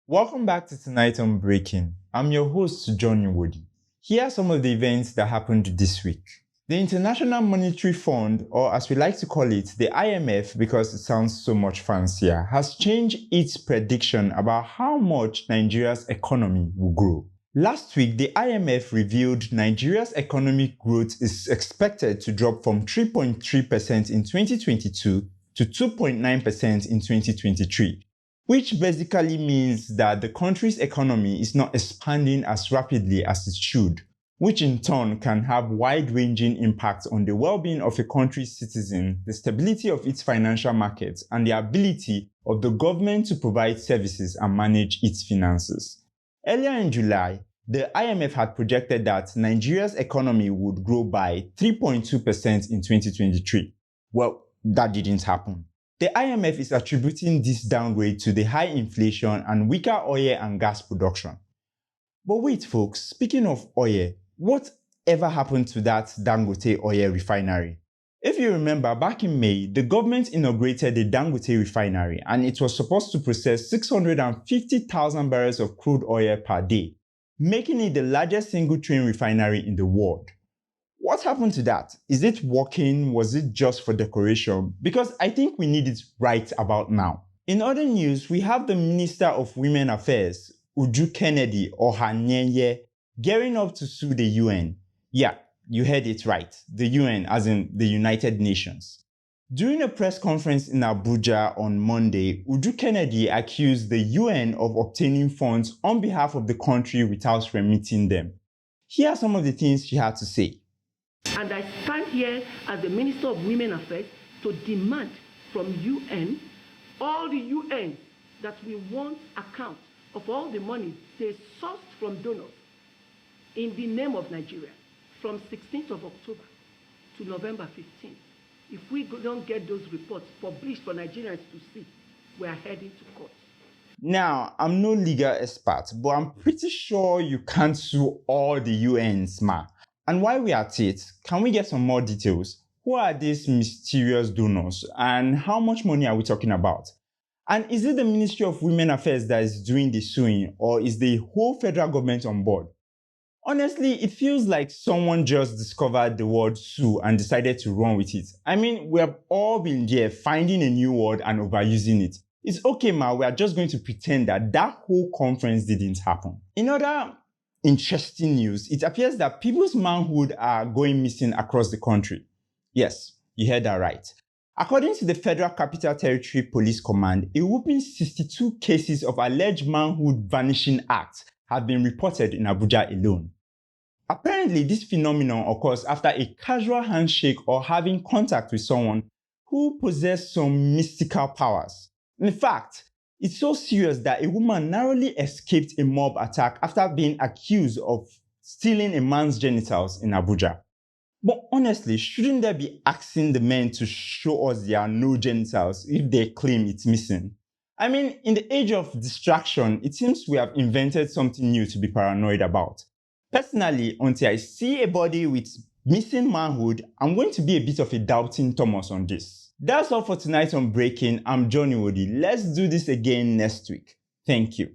Welcome back to Tonight on Breaking. I'm your host, John Iwodi. Here are some of the events that happened this week. The International Monetary Fund, or as we like to call it, the IMF because it sounds so much fancier, has changed its prediction about how much Nigeria's economy will grow. Last week, the IMF revealed Nigeria's economic growth is expected to drop from 3.3% in 2022 to 2.9% in 2023. Which basically means that the country's economy is not expanding as rapidly as it should, which in turn can have wide-ranging impacts on the well-being of a country's citizen, the stability of its financial markets, and the ability of the government to provide services and manage its finances. Earlier in July, the IMF had projected that Nigeria's economy would grow by 3.2% in 2023. Well, that didn't happen. The IMF is attributing this downgrade to the high inflation and weaker oil and gas production. But wait folks, speaking of oil, what ever happened to that Dangote oil refinery? If you remember, back in May, the government inaugurated the Dangote refinery and it was supposed to process 650,000 barrels of crude oil per day, making it the largest single-train refinery in the world. What happened to that? Is it working? Was it just for decoration? Because I think we need it right about now. In other news, we have the Minister of Women Affairs, Uche Kennedy-Ohanenye, gearing up to sue the UN. Yeah, you heard it right. The UN, as in the United Nations. During a press conference in Abuja on Monday, Uche Kennedy accused the UN of obtaining funds on behalf of the country without remitting them. Here are some of the things she had to say. And I stand here as the Minister of Women Affairs to demand from UN, all the UN, that we want account of all the money they sourced from donors in the name of Nigeria from 16th of October to November 15th. If we don't get those reports published for Nigerians to see, we are heading to court. Now, I'm no legal expert, but I'm pretty sure you can't sue all the UNs, ma. And while we're at it, can we get some more details? Who are these mysterious donors and how much money are we talking about? And is it the Ministry of Women Affairs that is doing the suing, or is the whole federal government on board? Honestly, it feels like someone just discovered the word sue and decided to run with it. I mean, we have all been there finding a new word and overusing it. It's okay, ma, we are just going to pretend that whole conference didn't happen. In other interesting news, it appears that people's manhood are going missing across the country. Yes, you heard that right. According to the Federal Capital Territory Police Command, a whopping 62 cases of alleged manhood vanishing acts have been reported in Abuja alone. Apparently, this phenomenon occurs after a casual handshake or having contact with someone who possesses some mystical powers. In fact, it's so serious that a woman narrowly escaped a mob attack after being accused of stealing a man's genitals in Abuja. But honestly, shouldn't they be asking the men to show us their no genitals if they claim it's missing? I mean, in the age of distraction, it seems we have invented something new to be paranoid about. Personally, until I see a body with missing manhood, I'm going to be a bit of a doubting Thomas on this. That's all for tonight on Breaking. I'm John Iwodi. Let's do this again next week. Thank you.